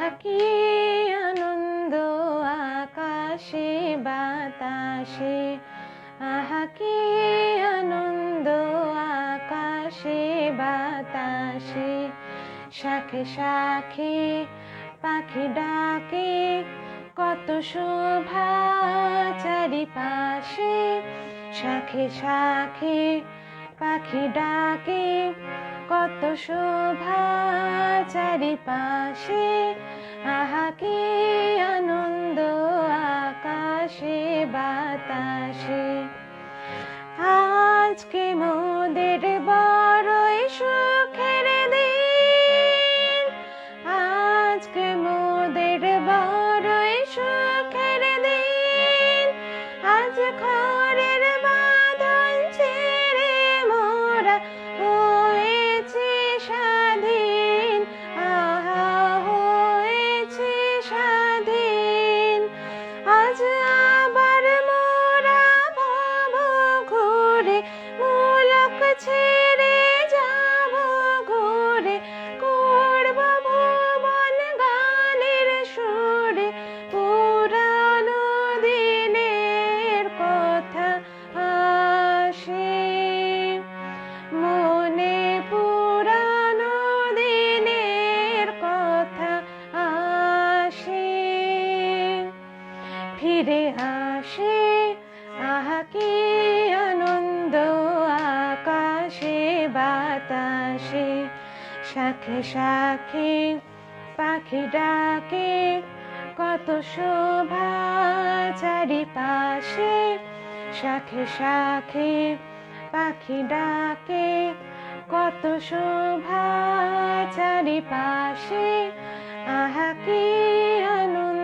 আহা কি আনন্দ আকাশে বাতাসে, আহা কি আনন্দ আকাশে বাতাসে। শাখে শাখে পাখি ডাকে, কত শোভা চারিপাশে। শাখে শাখে পাখি ডাকে, কত শোভা চারিপাশে। আহা কি আনন্দ আকাশে বাতাসে। আজকে মোদের বড়ই সুখের দিন, আজকে মোদের বড়ই সুখের দিন। আজ ঘরের বাঁধন ছেড়ে মোরা হয়েছি স্বাধীন, আহা হয়েছি স্বাধীন। আজ আবার মোরা ভব ঘুরে, মুলক ছেড়ে যাব ঘুরে। করব ভুবন গানের সুরে, পুরানো দিনের কথা আসে মনে। পুরানো দিনের কথা আসে, ফিরে আসে। আহা কি আনন্দ আকাশে বাতাসে। শাখে শাখে পাখি ডাকে, কত শোভা চারিপাশে। শাখে শাখে পাখি ডাকে, কত শোভা চারিপাশে। আহা কি আনন্দ